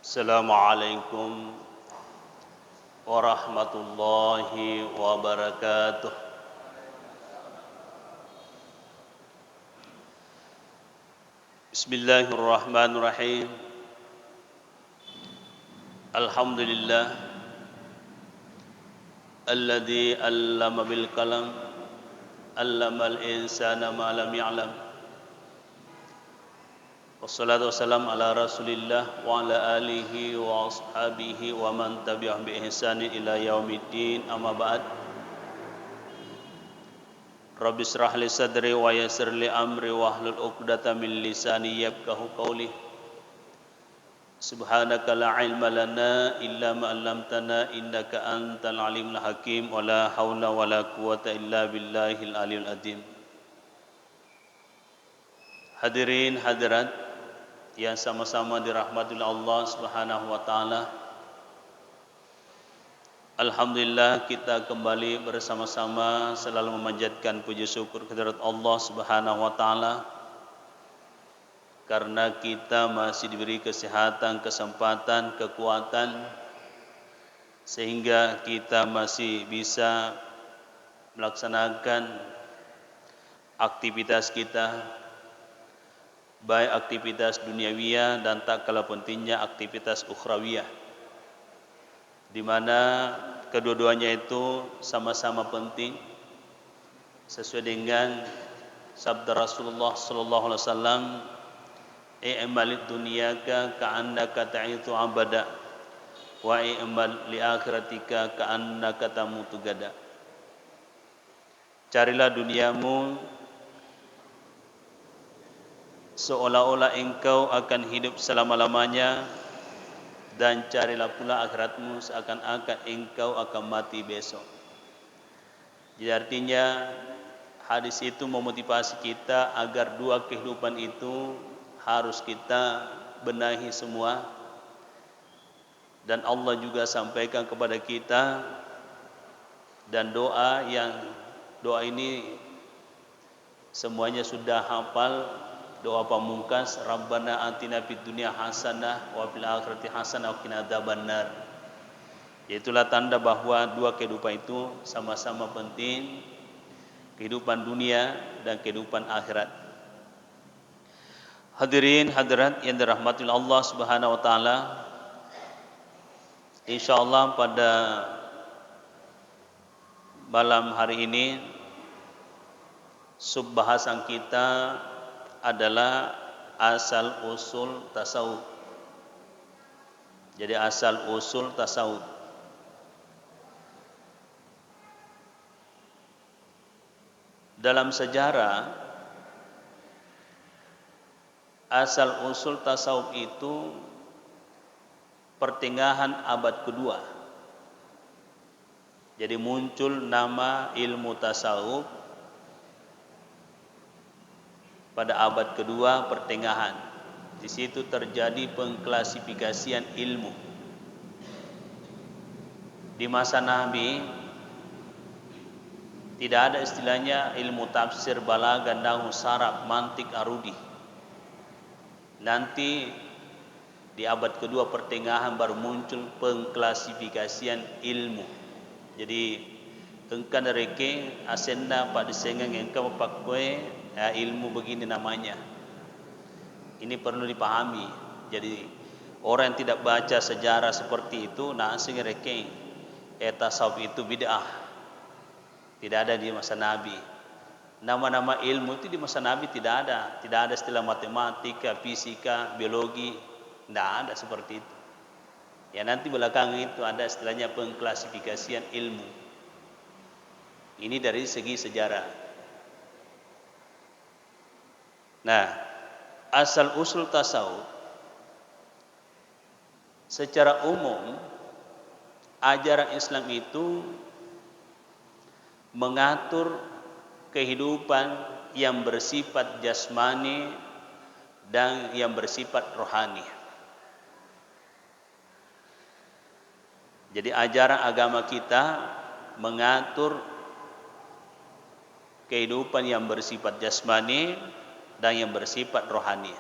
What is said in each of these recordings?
Assalamualaikum warahmatullahi wabarakatuh. Bismillahirrahmanirrahim. Alhamdulillah alladzi 'allama bil qalam 'allamal insana ma lam ya'lam. Wassalatu wassalamu ala Rasulillah wa ala alihi wa ashabihi wa man tabi'ahum bi ihsanin ila yaumiddin. Amma ba'd. Rabbi israh li sadri wa yassir li amri wahlul 'uqdatam min lisani yafqahu qawli. Subhanaka la ilma lana illa ma 'allamtana innaka antal alimul hakim wa la haula wa la quwwata illa billahil aliyil azim. Hadirin hadirat yang sama-sama dirahmati Allah Subhanahu wa taala. Alhamdulillah kita kembali bersama-sama selalu memanjatkan puji syukur kehadirat Allah Subhanahu wa taala karena kita masih diberi kesehatan, kesempatan, kekuatan sehingga kita masih bisa melaksanakan aktivitas kita, baik aktivitas duniawiyah dan tak kalah pentingnya aktivitas ukhrawiyah, di mana kedua-duanya itu sama-sama penting sesuai dengan sabda Rasulullah sallallahu alaihi wasallam, i'malid dunyaka ka'annaka ta'itu abada wa i'mal li akhiratika ka'annaka tamutu gada. Carilah duniamu seolah-olah engkau akan hidup selama-lamanya, dan carilah pula akhiratmu seakan-akan engkau akan mati besok. Jadi artinya hadis itu memotivasi kita agar dua kehidupan itu harus kita benahi semua. Dan Allah juga sampaikan kepada kita, dan doa ini semuanya sudah hafal, doa pamungkas, Rabbana atina fid dunya hasanah wa fil akhirati hasanah wa qina adzabannar. Yaitulah tanda bahwa dua kehidupan itu sama-sama penting, kehidupan dunia dan kehidupan akhirat. Hadirin hadirat yang dirahmati Allah Subhanahu wa taala, insyaallah pada malam hari ini subbahasan kita adalah asal usul tasawuf. Jadi asal usul tasawuf. Dalam sejarah, asal usul tasawuf itu pertengahan abad kedua. Jadi muncul nama ilmu tasawuf pada abad kedua pertengahan. Di situ terjadi pengklasifikasian ilmu. Di masa Nabi tidak ada istilahnya ilmu tafsir, balaghah, nahwu, saraf, mantik, arudi. Nanti di abad kedua pertengahan baru muncul pengklasifikasian ilmu. Jadi engkan reke asenna pada sengang engkau pakwe ilmu begini namanya. Ini perlu dipahami. Jadi orang yang tidak baca sejarah seperti itu, asing reke tasawuf itu bid'ah. Tidak ada di masa Nabi. Nama-nama ilmu itu di masa Nabi tidak ada. Tidak ada istilah matematika, fisika, biologi. Tidak ada seperti itu. Ya nanti belakangan itu ada istilahnya pengklasifikasian ilmu. Ini dari segi sejarah. Nah, asal usul tasawuf secara umum, ajaran Islam itu mengatur kehidupan yang bersifat jasmani dan yang bersifat rohani. Jadi ajaran agama kita mengatur kehidupan yang bersifat jasmani dan yang bersifat rohani.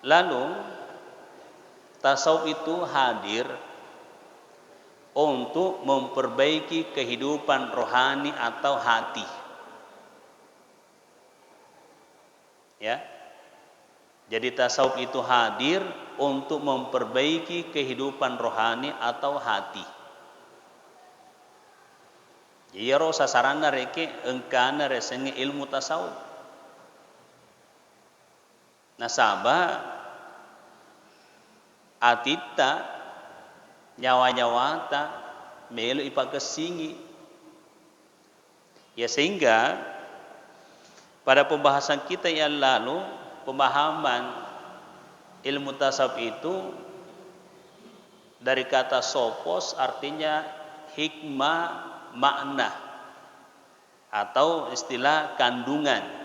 Lalu tasawuf itu hadir untuk memperbaiki kehidupan rohani atau hati. Ya. Jadi tasawuf itu hadir untuk memperbaiki kehidupan rohani atau hati. Jadi sasaranna reke engkana resenge ilmu tasawuf. Nasaba atita nyawa-nyawata melu ipakesingi. Ya sehingga pada pembahasan kita yang lalu, pemahaman ilmu tasawuf itu dari kata sopos artinya hikmah makna atau istilah kandungan.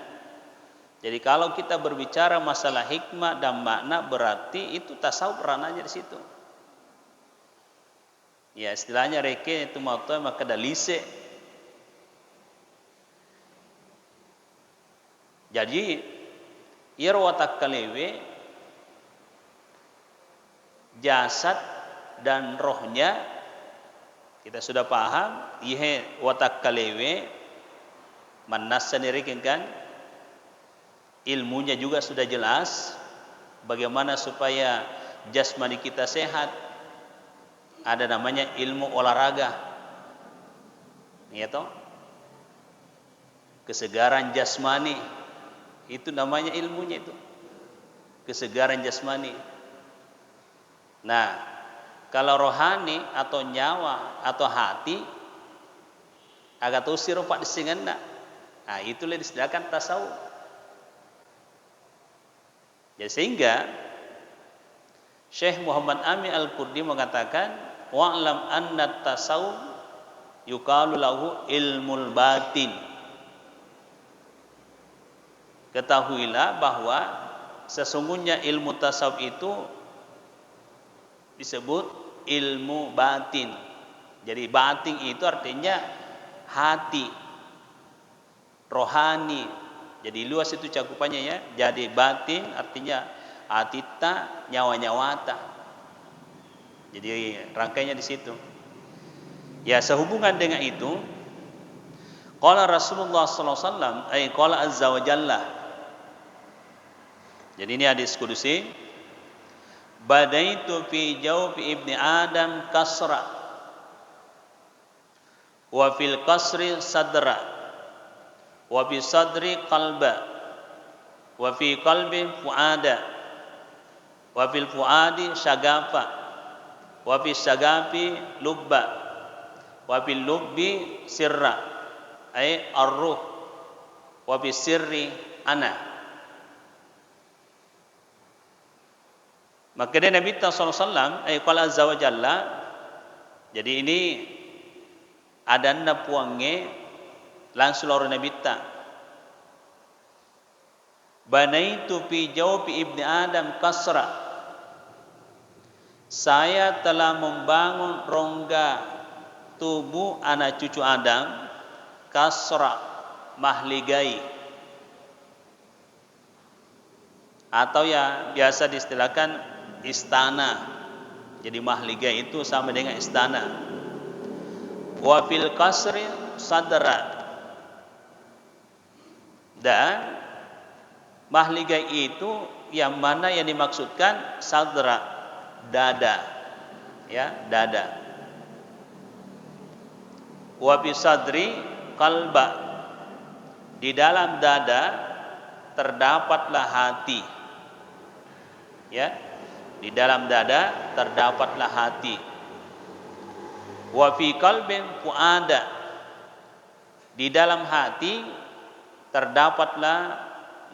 Jadi kalau kita berbicara masalah hikmah dan makna berarti itu tasawuf ranahnya di situ. Ya istilahnya reke itu mau maka dalise. Jadi watak kalewe jasad dan rohnya kita sudah paham. Ihe watak kalewe manas sendiri kan, ilmunya juga sudah jelas bagaimana supaya jasmani kita sehat. Ada namanya ilmu olahraga, ya toh, kesegaran jasmani itu namanya ilmunya itu, kesegaran jasmani. Nah, kalau rohani atau nyawa atau hati agak usir pak disinganna. Nah, itulah disediakan tasawuf. Ya, sehingga Syekh Muhammad Amin Al-Qurdi mengatakan wa'lam anna tasawuf yuqalu lahu ilmul batin. Ketahuilah bahwa sesungguhnya ilmu tasawuf itu disebut ilmu batin. Jadi batin itu artinya hati, rohani. Jadi luas itu cakupannya ya. Jadi batin artinya atita nyawa-nyawata. Jadi rangkainya di situ. Ya sehubungan dengan itu, qala Rasulullah sallallahu alaihi wasallam qala azza wa jalla. Jadi ini hadis kudusi. Badaitu fi jawfi ibni Adam kasra wa fil kasri sadra wa fi sadri qalba wa fi qalbi fuada wa fil fuadi syagafa wa fi syagafi lubba wa fil lubbi sirra ay ar-ruh wa fi sirri ana. Maka dia Nabi SAW qala azza wa jalla. Jadi ini adanna puange langsung orang Nabi ta. Banaitu fi jawfi ibni Adam kasra. Saya telah membangun rongga tubuh anak cucu Adam kasra mahligai. Atau ya biasa diistilahkan istana. Jadi mahligai itu sama dengan istana. Wa fil kasri sadra. Dan mahligai itu yang mana yang dimaksudkan sadra, dada. Ya, dada. Wa fi sadri qalba. Di dalam dada terdapatlah hati. Ya. Di dalam dada terdapatlah hati. Wa fi qalbin fuada. Di dalam hati terdapatlah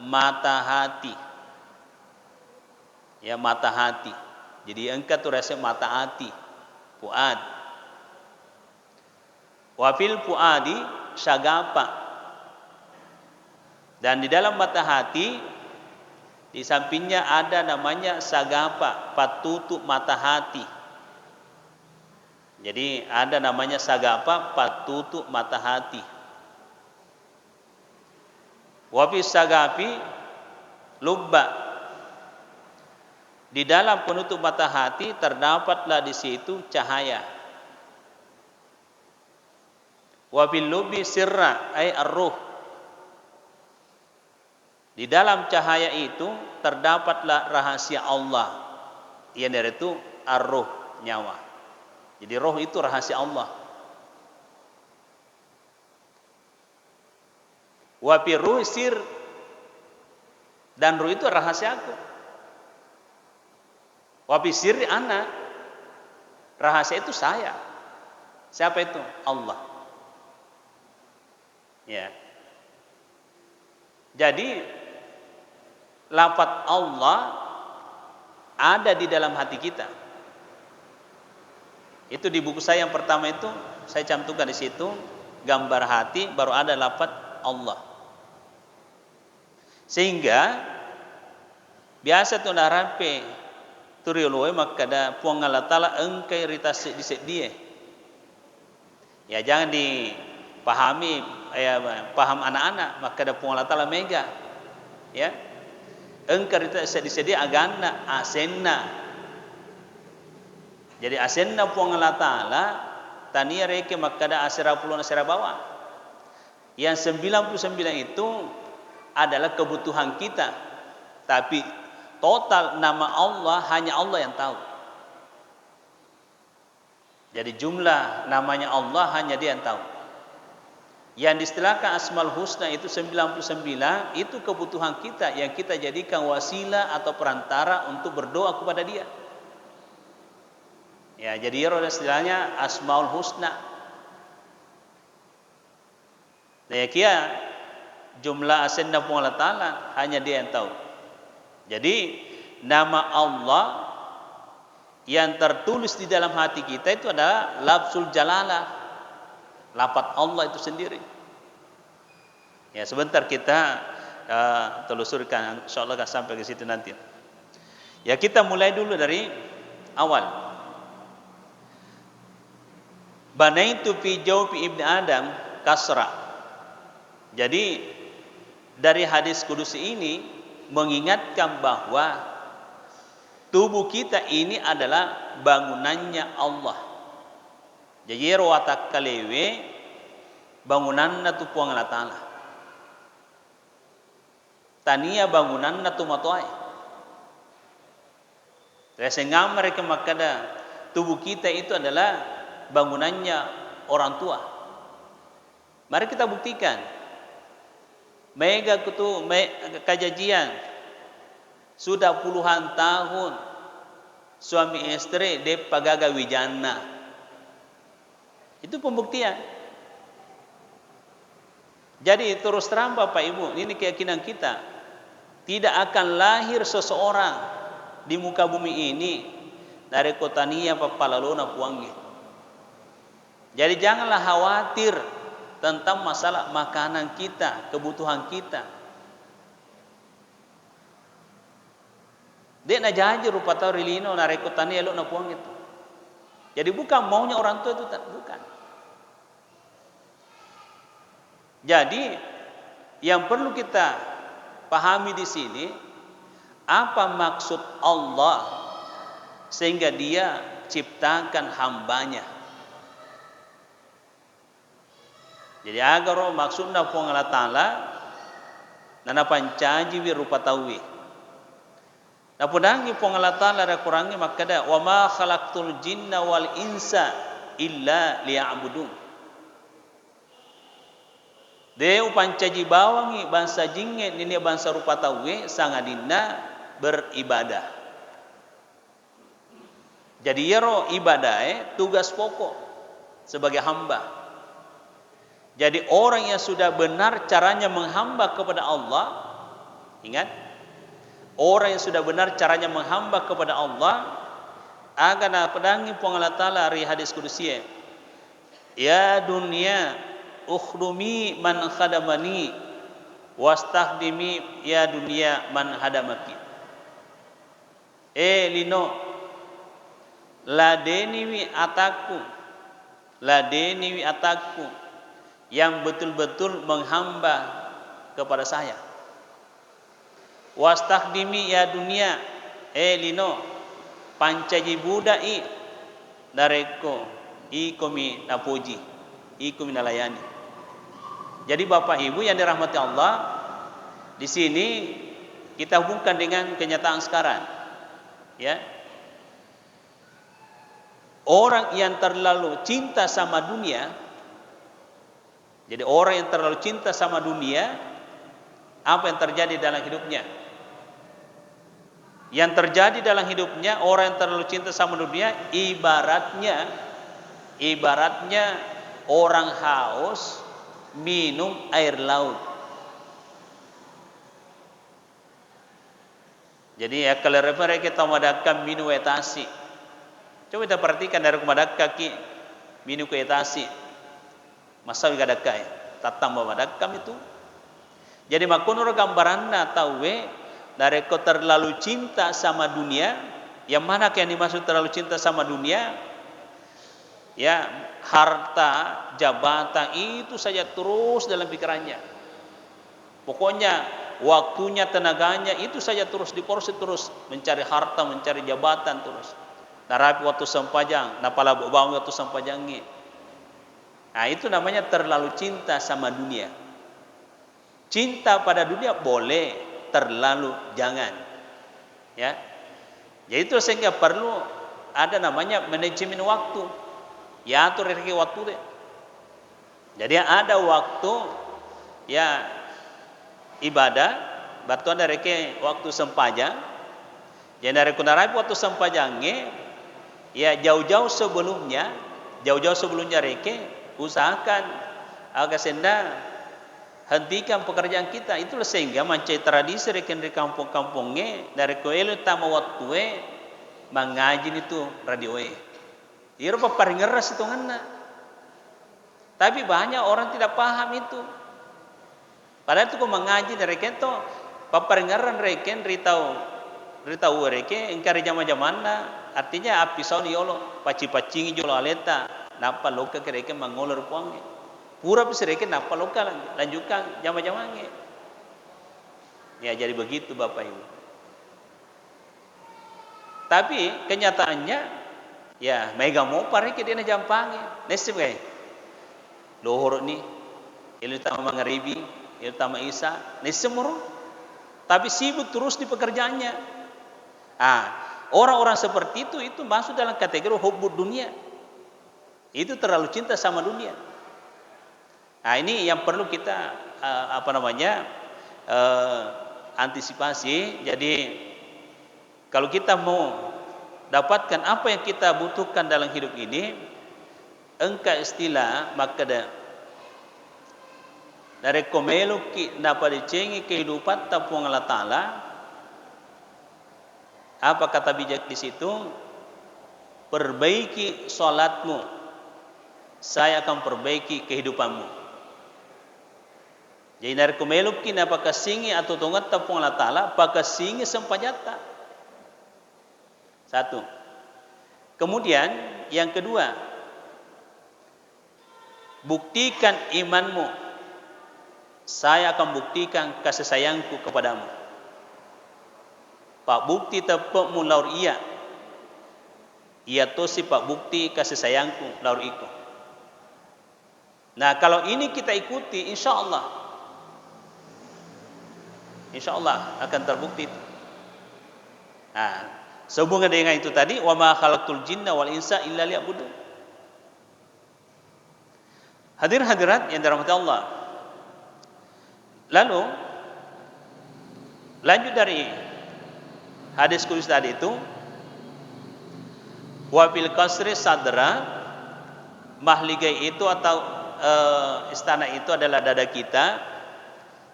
mata hati. Ya, mata hati. Jadi engkau tu rasa mata hati, fuad. Wa fil fuadi syagafa. Dan di dalam mata hati di sampingnya ada namanya sagapa, patutup mata hati. Jadi ada namanya sagapa, patutup mata hati. Wa fi sagafi lubba. Di dalam penutup mata hati terdapatlah di situ cahaya. Wa bil lubi sirra ay ar-ruh. Di dalam cahaya itu terdapatlah rahasia Allah. Yaitu ar-ruh, nyawa. Jadi roh itu rahasia Allah. Wa fi ruh sir, dan ruh itu rahasiaku. Wa fi sirri ana, rahasia itu saya. Siapa itu? Allah. Ya. Jadi lafaz Allah ada di dalam hati kita. Itu di buku saya yang pertama itu saya cantumkan di situ gambar hati, baru ada lafaz Allah. Sehingga biasa tu narape turioloe makada puang Allah Taala engkai ritasi dia. Ya jangan dipahami paham anak-anak makada puang Allah Taala mega. Ya. Engkai ritasi dia agana asenna. Jadi asenna puang Allah Taala tania reke makada asera puluh asera bawah. Yang 99 itu adalah kebutuhan kita. Tapi total nama Allah hanya Allah yang tahu. Jadi jumlah namanya Allah hanya Dia yang tahu. Yang diistilahkan Asmaul Husna itu 99, itu kebutuhan kita yang kita jadikan wasilah atau perantara untuk berdoa kepada Dia. Ya, jadi istilahnya Asmaul Husna. Nah, ya jumlah asenna pun Allah Ta'ala hanya Dia yang tahu. Jadi nama Allah yang tertulis di dalam hati kita itu adalah lafzul jalalah, lafaz Allah itu sendiri. Ya sebentar kita telusurkan, insyaallah akan sampai ke situ nanti. Ya kita mulai dulu dari awal. Banaitu fi jawfi ibni Adam kasra. Jadi dari hadis kudusi ini mengingatkan bahwa tubuh kita ini adalah bangunannya Allah. Jadi rawata kalewe bangunanna tu puang Allah Taala. Tania bangunanna tu matoai. Sehingga mereka makada tubuh kita itu adalah bangunannya orang tua. Mari kita buktikan. Mega kutu kajian sudah puluhan tahun suami istri de pagaga wijana. Itu pembuktian. Jadi terus terang Bapak Ibu, ini keyakinan kita. Tidak akan lahir seseorang di muka bumi ini dari kota Nia papalalona puanggi. Jadi janganlah khawatir tentang masalah makanan kita, kebutuhan kita. Dia nak janji rupa tahu rilino na rekotani elok na puang itu. Jadi bukan maunya orang tua itu, bukan. Jadi yang perlu kita pahami di sini apa maksud Allah sehingga Dia ciptakan hambanya. Jadi agar maksudnya puang Allah Ta'ala nana pancaji wi rupa tawi. Na pudangi puang Allah Ta'ala ra kurangi makada wa ma khalaqtul jinna wal insa illa liya'budun. Deu pancaji bawangi bangsa jinge ini bangsa rupa tawi sangadina beribadah. Jadi yero ibadah tugas pokok sebagai hamba. Jadi orang yang sudah benar caranya menghamba kepada Allah, ingat, orang yang sudah benar caranya menghamba kepada Allah, akan pedangi puang Allah Ta'ala dari hadis kudusi. Ya dunia, ukhdumi man khadamani, wastakhdimi ya dunia man hadamaki. Lino, ladeni wi ataku, yang betul-betul menghamba kepada saya. Wastakdimi ya dunia, lino pancaji buda i nareko ikomi napuji, ikomi nalayani. Jadi Bapak Ibu yang dirahmati Allah, di sini kita hubungkan dengan kenyataan sekarang. Ya. Orang yang terlalu cinta sama dunia, jadi orang yang terlalu cinta sama dunia, apa yang terjadi dalam hidupnya? Yang terjadi dalam hidupnya, orang yang terlalu cinta sama dunia, ibaratnya orang haus minum air laut. Jadi ya kalau mereka kita madakkan minum etasi. Coba kita perhatikan dari kumadakka ki minum ke etasi. Masa juga dakai, tatang bamadakam itu. Jadi makunur gambaranna tahu dari kau terlalu cinta sama dunia, yang mana yang dimaksud terlalu cinta sama dunia? Ya, harta, jabatan itu saja terus dalam pikirannya. Pokoknya waktunya, tenaganya itu saja terus diporsi terus mencari harta, mencari jabatan terus. Narapi waktu sempajang, napala bawang waktu sempajangi. Nah, itu namanya terlalu cinta sama dunia. Cinta pada dunia boleh, terlalu jangan. Ya. Jadi itu sehingga perlu ada namanya manajemen waktu. Ya atur rezeki waktu deh. Jadi ada waktu ya ibadah, batu ada rezeki waktu sempajang. Jadi dari kunarapi waktu sempajangnya, ya jauh-jauh sebelumnya rezeki usahakan agar senda hentikan pekerjaan kita. Itulah sehingga mancai tradisi rekan di kampung-kampungnya dari koelo tama waktu mengaji itu radio Iro paparing ngeras itu ngana. Tapi banyak orang tidak paham itu. Padahal itu kau mengaji dari kento paparing ngeran reken ritau reke engkari zaman-zamanna. Artinya api sauni yolo paci-pacingi jolo aleta napa loka kereke mangolor puangnya. Pura pesireke napa loka lanjutkan zaman-zamannya. Ya jadi begitu Bapak Ibu. Tapi kenyataannya ya mega mau parike dia jampange. Nesip kayak lohor ni ilu tama mangaribi, ilu tama isa, nesip muru. Tapi sibuk terus di pekerjaannya. Orang-orang seperti itu masuk dalam kategori hubbud dunia. Itu terlalu cinta sama dunia. Nah, ini yang perlu kita antisipasi. Jadi kalau kita mau dapatkan apa yang kita butuhkan dalam hidup ini, engka istilah maka dari komelo ki dapat dicengi kehidupan tapuang Allah Ta'ala. Apa kata bijak di situ? Perbaiki salatmu, saya akan perbaiki kehidupanmu. Jadi dari kumeluk kini apakah singi atau tunggat tapung Allah Ta'ala, apakah singi sempajata. Satu. Kemudian yang kedua, buktikan imanmu, saya akan buktikan kasih sayangku kepadamu. Pak bukti tepuk mu laur iya tosi pak bukti kasih sayangku laur iko. Nah kalau ini kita ikuti insya Allah akan terbukti itu. Nah sehubungan dengan itu tadi wa ma khalaqtul jinna wal insa illa liya'budun. Hadirat yang dirahmati Allah. Lalu lanjut dari hadis kudus tadi itu, wabil kasri sadra, mahligai itu atau istana itu adalah dada kita.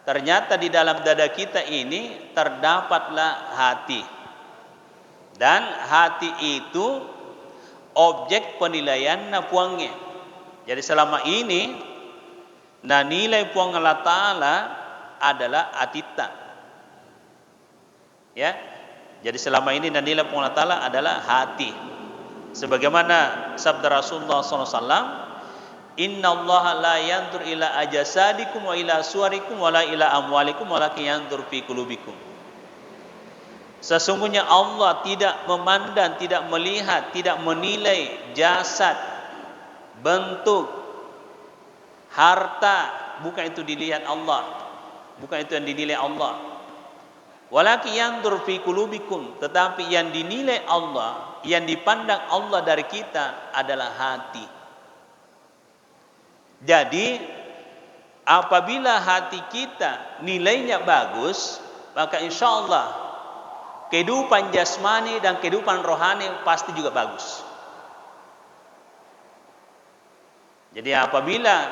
Ternyata di dalam dada kita ini terdapatlah hati, dan hati itu objek penilaian puangnya. Jadi selama ini nilai puang Allah Ta'ala adalah atita. Ya. Jadi selama ini nilai puang Allah Ta'ala adalah hati. Sebagaimana sabda Rasulullah SAW, Inna Allah la yantur ila ajasadikum wa ila suarikum wa la ila amwalikum wa lakin yantur fi qulubikum. Sesungguhnya Allah tidak memandang, tidak melihat, tidak menilai jasad, bentuk, harta, bukan itu dilihat Allah. Bukan itu yang dinilai Allah. Walakin yandur fi qulubikum, tetapi yang dinilai Allah, yang dipandang Allah dari kita adalah hati. Jadi apabila hati kita nilainya bagus, maka insya Allah kehidupan jasmani dan kehidupan rohani pasti juga bagus. Jadi apabila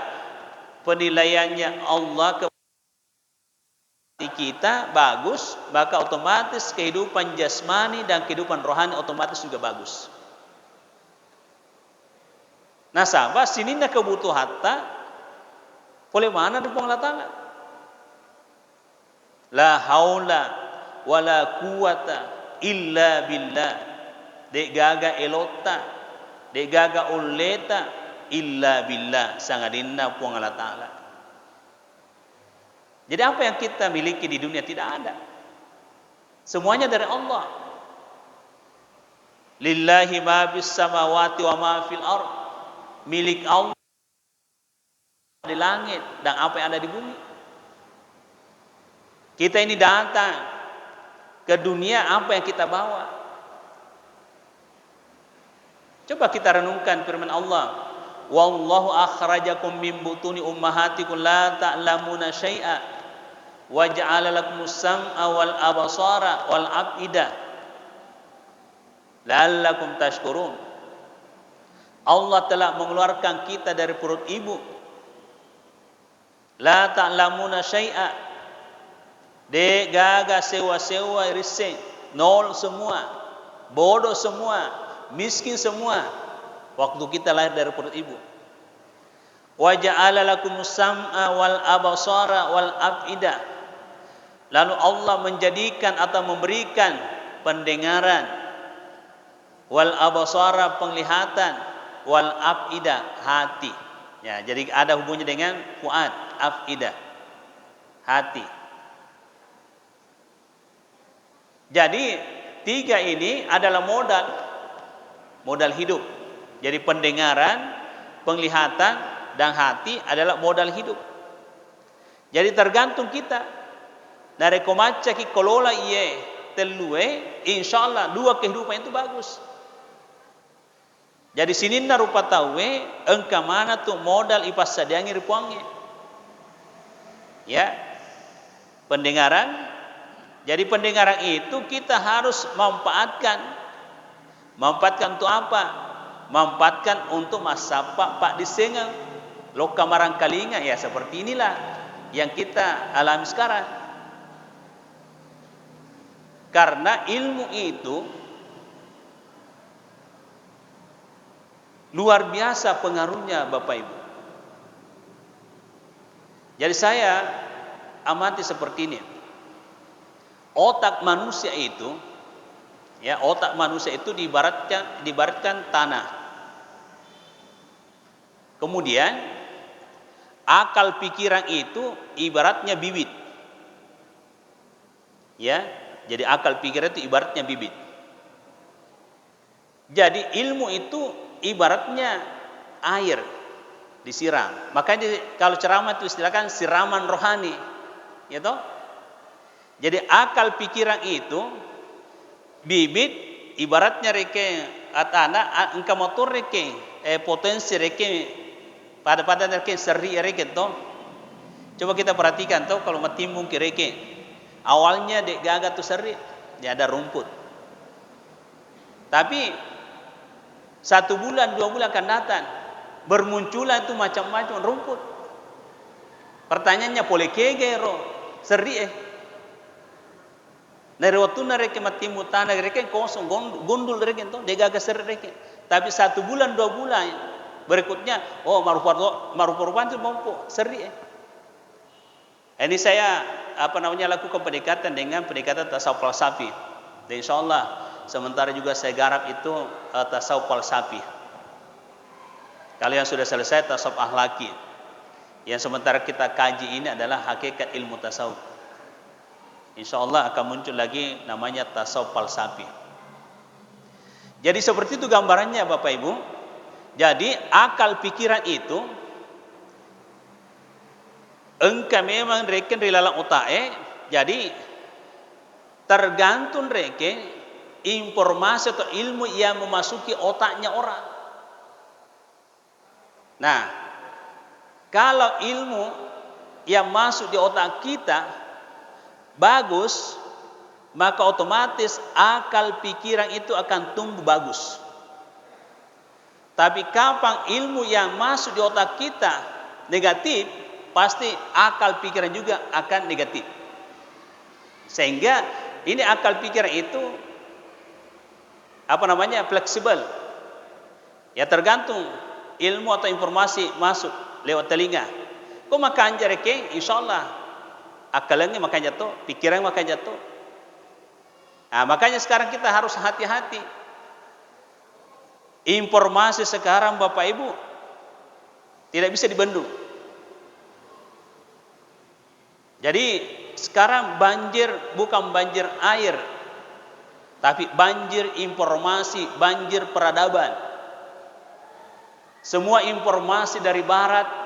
penilaiannya Allah ke hati kita bagus, maka otomatis kehidupan jasmani dan kehidupan rohani otomatis juga bagus. Nah sahabat, sini kebutuhan hatta oleh mana dipong Allah Ta'ala? La haula wala quwata illa billah. Dek gaga elota, dek gaga ulleta illa billah. Sangadinna puang Allah Ta'ala. Jadi apa yang kita miliki di dunia tidak ada. Semuanya dari Allah. Lillahi ma bis samawati wa ma fil ardh. Milik Allah di langit dan apa yang ada di bumi. Kita ini datang ke dunia, apa yang kita bawa? Coba kita renungkan firman Allah. Wallahu akhrajakum min butuni ummahatikum la ta'lamuna syai'a wa ja'ala lakumus sam'a wal absara wal af'ida la'allakum tashkurun. Allah telah mengeluarkan kita dari perut ibu. La ta'lamuna syai'a. De gaga sewa-sewa riseng, nol semua, bodoh semua, miskin semua waktu kita lahir dari perut ibu. Wa ja'ala lakumus sam'a wal absara wal af'ida. Lalu Allah menjadikan atau memberikan pendengaran, wal absara penglihatan, wal af'ida hati. Ya, jadi ada hubungannya dengan fuad, af'ida, hati. Jadi tiga ini adalah modal hidup. Jadi pendengaran, penglihatan, dan hati adalah modal hidup. Jadi tergantung kita. Dari komaca ki kolola iye telue, insyaallah dua kehidupan itu bagus. Jadi sininna rupa tawe engka mana tu modal ipas sadiangi ripuangi. Ya. Pendengaran. Jadi pendengaran itu kita harus manfaatkan. Manfaatkan untuk apa? Manfaatkan untuk masapa pak disengal. Loka marang kalinga, ya seperti inilah yang kita alami sekarang. Karena ilmu itu luar biasa pengaruhnya Bapak Ibu. Jadi saya amati seperti ini. Otak manusia itu, ya otak manusia itu diibaratkan tanah. Kemudian akal pikiran itu ibaratnya bibit. Ya, jadi akal pikiran itu ibaratnya bibit. Jadi ilmu itu ibaratnya air disiram. Makanya kalau ceramah itu istilahkan siraman rohani, ya toh? Jadi akal pikiran itu bibit ibaratnya reke atana engka motor reke potensi reke pada reke seri reke toh. Coba kita perhatikan toh kalau matimbung ke reke. Awalnya dek gaga tu seri, dia ada rumput. Tapi 1 bulan 2 bulan akan datang bermunculan itu macam-macam rumput. Pertanyaannya boleh kegero seri Nari waktu reke matimu tanah reke kosong gondul reke to degaga ser reke. Tapi 1 bulan 2 bulan berikutnya marupa itu mampu seri. Ini saya lakukan pendekatan dengan pendekatan tasawuf falsafi. Dan insyaallah sementara juga saya garap itu tasawuf falsafi. Kalau yang sudah selesai tasawuf akhlaki. Yang sementara kita kaji ini adalah hakikat ilmu tasawuf. Insya Allah akan muncul lagi namanya tasawuf falsafi. Jadi seperti itu gambarannya Bapak Ibu. Jadi akal pikiran itu engkau memang reken rilalang utae. Jadi tergantung reken informasi atau ilmu yang memasuki otaknya orang. Nah, kalau ilmu yang masuk di otak kita bagus, maka otomatis akal pikiran itu akan tumbuh bagus. Tapi kapan ilmu yang masuk di otak kita negatif, pasti akal pikiran juga akan negatif. Sehingga ini akal pikiran itu fleksibel. Ya tergantung ilmu atau informasi masuk lewat telinga. Kau makan jareke, insyaallah akalnya makan jatuh, pikiran makan jatuh. Nah, makanya sekarang kita harus hati-hati. Informasi sekarang Bapak Ibu tidak bisa dibendung. Jadi sekarang banjir bukan banjir air, tapi banjir informasi, banjir peradaban. Semua informasi dari barat.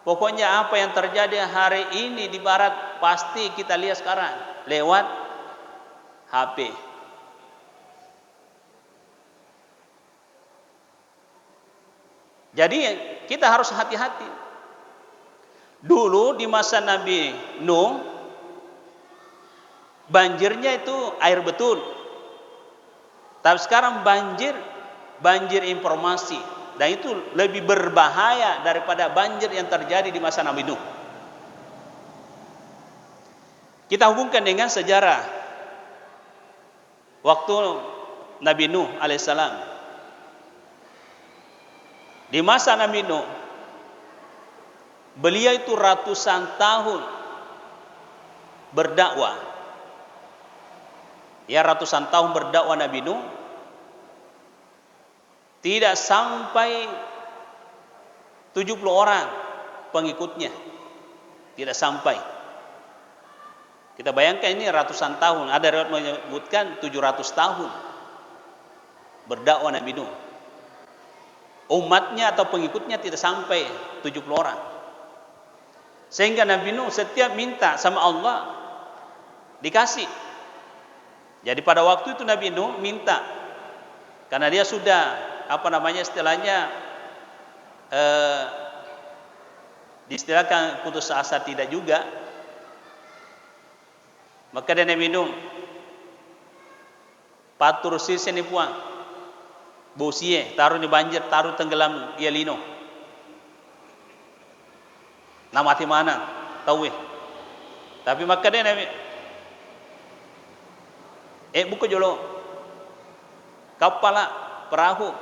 Pokoknya apa yang terjadi hari ini di barat pasti kita lihat sekarang lewat HP. Jadi kita harus hati-hati. Dulu di masa Nabi Nuh, banjirnya itu air betul. Tapi sekarang banjir informasi. Dan itu lebih berbahaya daripada banjir yang terjadi di masa Nabi Nuh. Kita hubungkan dengan sejarah waktu Nabi Nuh alaihissalam. Di masa Nabi Nuh, beliau itu ratusan tahun berdakwah. Ya, ratusan tahun berdakwah Nabi Nuh. Tidak sampai 70 orang pengikutnya. Tidak sampai. Kita bayangkan ini ratusan tahun. Ada riwayat menyebutkan 700 tahun berdakwah Nabi Nuh. Umatnya atau pengikutnya tidak sampai 70 orang. Sehingga Nabi Nuh setiap minta sama Allah dikasih. Jadi pada waktu itu Nabi Nuh minta, karena dia sudah istilahnya diistilahkan putus asa tidak juga. Maka dia Nabi Nuh patur sisen ni puang. Bosie, taruh di banjir, taruh tenggelam ia lino. Nah mati mana? Tahu Tapi maka dia Nabi buka jolo kapal perahu.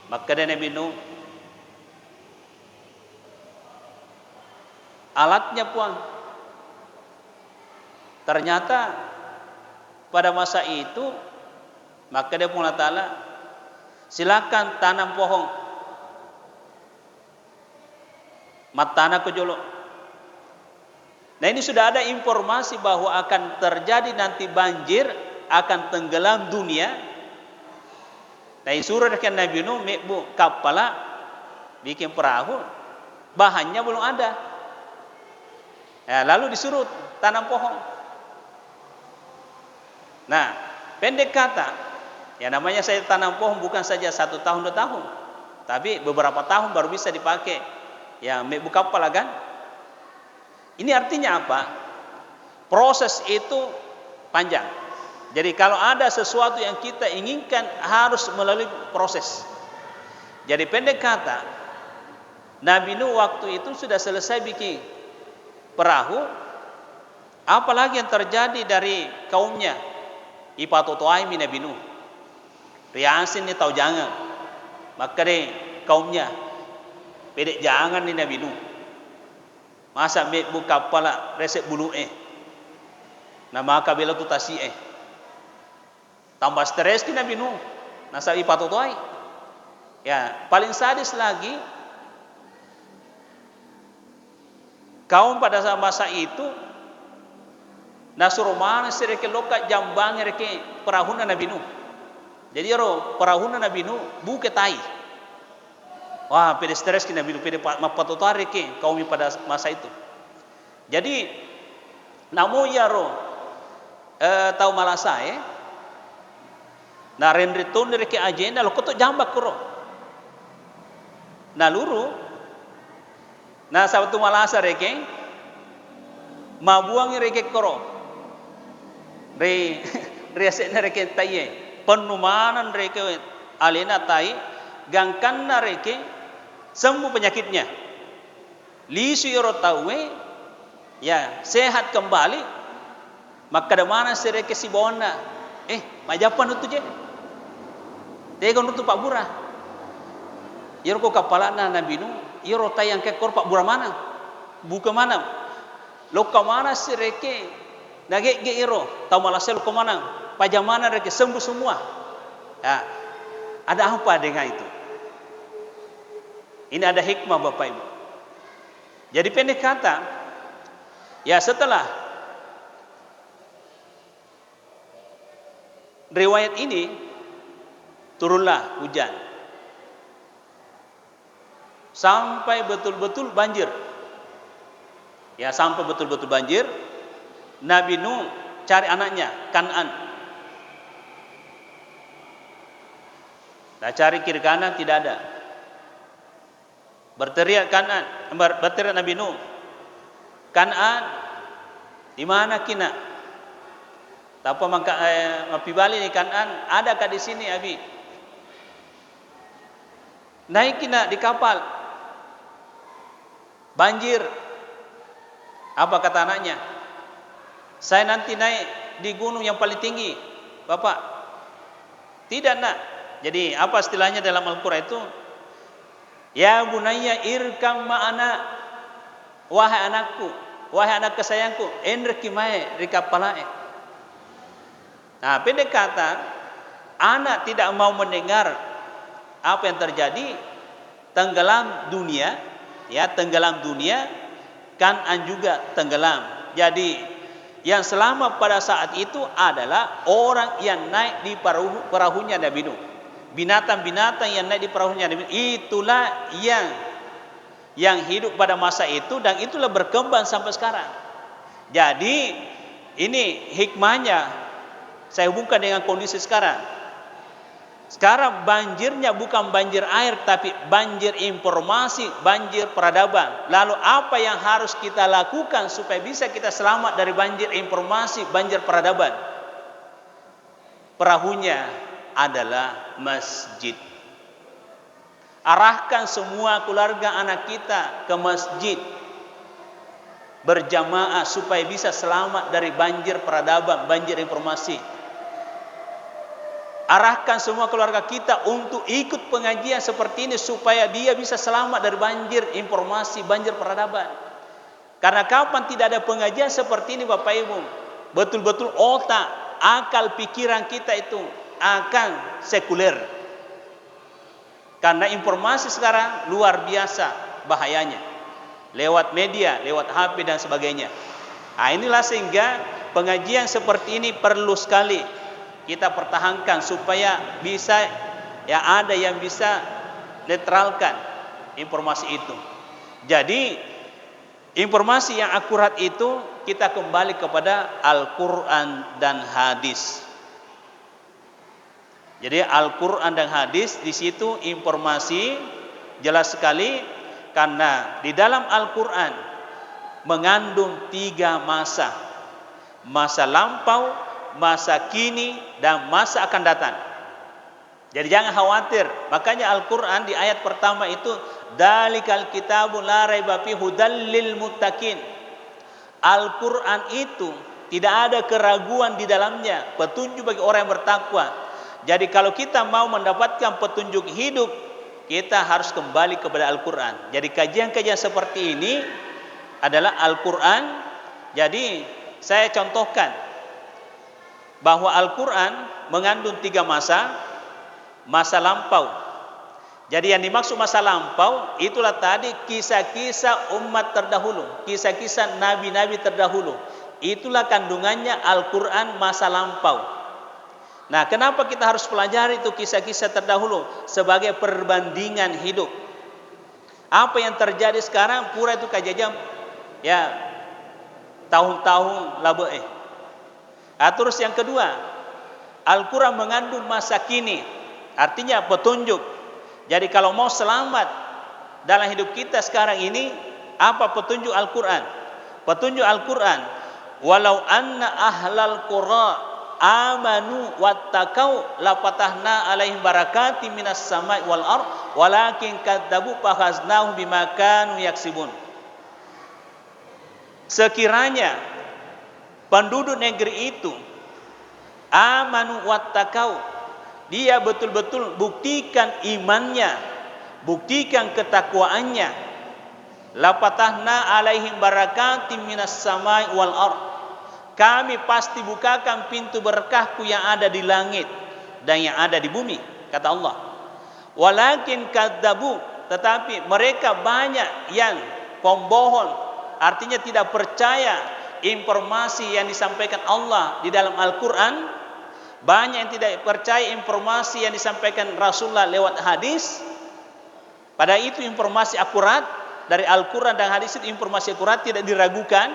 Maka dia Nabi Nuh alatnya puang. Ternyata pada masa itu maka dia pun Allah Ta'ala silakan tanam pohon matana ke jolo. Nah ini sudah ada informasi bahwa akan terjadi nanti banjir, akan tenggelam dunia. Nah disuruh dengan Nabi Nuh kapala bikin perahu, bahannya belum ada. Nah, lalu disuruh tanam pohon. Nah pendek kata, ya namanya saya tanam pohon bukan saja 1 tahun 2 tahun, tapi beberapa tahun baru bisa dipakai. Ya buka kepala kan? Ini artinya apa? Proses itu panjang. Jadi kalau ada sesuatu yang kita inginkan harus melalui proses. Jadi pendek kata, Nabi Nuh waktu itu sudah selesai bikin perahu. Apalagi yang terjadi dari kaumnya? Ipatotoai mi Nabi Nuh. Riasin ni tahu jangan. Maka deh kaumnya pedek jangan ni Nabi Nuh. Masa buka kepala resep bulu nama kabila tu tasi tambah stres ki Nabi Nuh. Nasa ipatotoai. Ya paling sadis lagi Kaum pada masa itu nasuro mana sereke loka jambang reke perahuna Nabi Nuh. Jadi perahuna Nabi Nuh buke tai. Wah, pede stres ki Nabi Nuh pede mapatotare ke kaum pada masa itu. Jadi namo tahu malasa na renreton reke ajena lo koto jambak koro. Na luru na sabtu malasa reke mabuang reke koro. Riasena reke tai penumanan reke alena tai gangkanna reke sembuh penyakitnya. Lisu yoro tawe ya sehat kembali. Maka da mana sereke si bona majapan itu je. Tegon itu Pak Bura. Yoro ko kapalana Nabi Nuh, yoro tayang ke kor Pak Bura mana? Buka mana? Loka mana sereke nage ge iro, tau malasel ko mana? Pajamana reke sembuh semua. Ya, ada apa dengan itu? Ini ada hikmah Bapak Ibu. Jadi pendek kata, ya setelah riwayat ini turunlah hujan sampai betul-betul banjir. Ya sampai betul-betul banjir. Nabi Nuh cari anaknya Kan'an. Nah, cari kiri kanan tidak ada. Berteriak Nabi Nuh, Kan'an, di mana kina? Tapi mapibali ni Kan'an, adakah di sini Abi? Naik kina di kapal, banjir. Apa kata anaknya? Saya nanti naik di gunung yang paling tinggi, Bapak. Tidak nak. Jadi apa istilahnya dalam Al-Quran itu? Ya bunayya irkam ma'ana, wahai anakku, wahai anak kesayangku, enreki mae rikapalae. Nah, pendek kata, anak tidak mau mendengar apa yang terjadi, tenggelam dunia, ya tenggelam dunia, Kan'an juga tenggelam. Jadi yang selamat pada saat itu adalah orang yang naik di perahunya Nabi Nuh. Binatang-binatang yang naik di perahunya Nabi Nuh, itulah yang hidup pada masa itu dan itulah berkembang sampai sekarang. Jadi ini hikmahnya saya hubungkan dengan kondisi sekarang. Sekarang banjirnya bukan banjir air tapi banjir informasi, banjir peradaban. Lalu apa yang harus kita lakukan supaya bisa kita selamat dari banjir informasi, banjir peradaban? Perahunya adalah masjid. Arahkan semua keluarga anak kita ke masjid berjamaah supaya bisa selamat dari banjir peradaban, banjir informasi. Arahkan semua keluarga kita untuk ikut pengajian seperti ini supaya dia bisa selamat dari banjir informasi, banjir peradaban. Karena kapan tidak ada pengajian seperti ini Bapak Ibu, betul-betul otak, akal, pikiran kita itu akan sekuler. Karena informasi sekarang luar biasa bahayanya. Lewat media, lewat HP dan sebagainya. Nah, inilah sehingga pengajian seperti ini perlu sekali kita pertahankan supaya bisa ya ada yang bisa netralkan informasi itu. Jadi informasi yang akurat itu kita kembali kepada Al-Quran dan hadis. Jadi Al-Quran dan hadis di situ informasi jelas sekali karena di dalam Al-Quran mengandung 3 masa. Masa lampau, masa kini dan masa akan datang. Jadi jangan khawatir. Makanya Al-Quran di ayat pertama itu Dalikal kitabu la raiba fihi hudal lil muttaqin. Al-Quran itu tidak ada keraguan di dalamnya, petunjuk bagi orang yang bertakwa. Jadi kalau kita mau mendapatkan petunjuk hidup, kita harus kembali kepada Al-Quran. Jadi kajian-kajian seperti ini adalah Al-Quran. Jadi saya contohkan bahwa Al-Quran mengandung 3 masa. Masa lampau, Jadi yang dimaksud masa lampau itulah tadi kisah-kisah umat terdahulu, kisah-kisah nabi-nabi terdahulu. Itulah kandungannya Al-Quran masa lampau. Nah, kenapa kita harus pelajari itu kisah-kisah terdahulu sebagai perbandingan hidup? Apa yang terjadi sekarang pura itu kejadian ya tahun-tahun lalu. Terus yang kedua, Al-Quran mengandung masa kini, artinya petunjuk. Jadi kalau mau selamat dalam hidup kita sekarang ini, apa petunjuk Al-Quran? Petunjuk Al-Quran, walau anna ahlal qura amanu wattaqau lapatahna alaihim barakatim minas sama'i wal ard walakin kadzabu fakhaznahum bima kanu yaksibun. Sekiranya penduduk negeri itu amanu wattaqau, dia betul-betul buktikan imannya, buktikan ketakwaannya, lapatahna alaihim barakatim minas sama'i wal ard, kami pasti bukakan pintu berkahku yang ada di langit dan yang ada di bumi, kata Allah. Walakin kadzabu, tetapi mereka banyak yang pembohong, artinya tidak percaya informasi yang disampaikan Allah di dalam Al-Quran. Banyak yang tidak percaya informasi yang disampaikan Rasulullah lewat hadis. Padahal itu informasi akurat dari Al-Quran dan hadis, itu informasi akurat, tidak diragukan.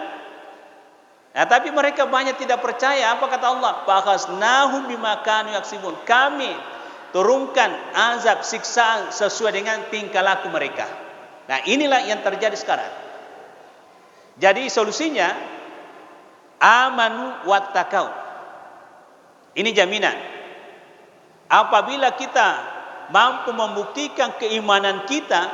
Nah, tapi mereka banyak tidak percaya. Apa kata Allah? Fakhaznahum bima kanu yaksibun. Kami turunkan azab siksaan sesuai dengan tingkah laku mereka. Nah, inilah yang terjadi sekarang. Jadi solusinya amanu wattaqau. Ini jaminan. Apabila kita mampu membuktikan keimanan kita,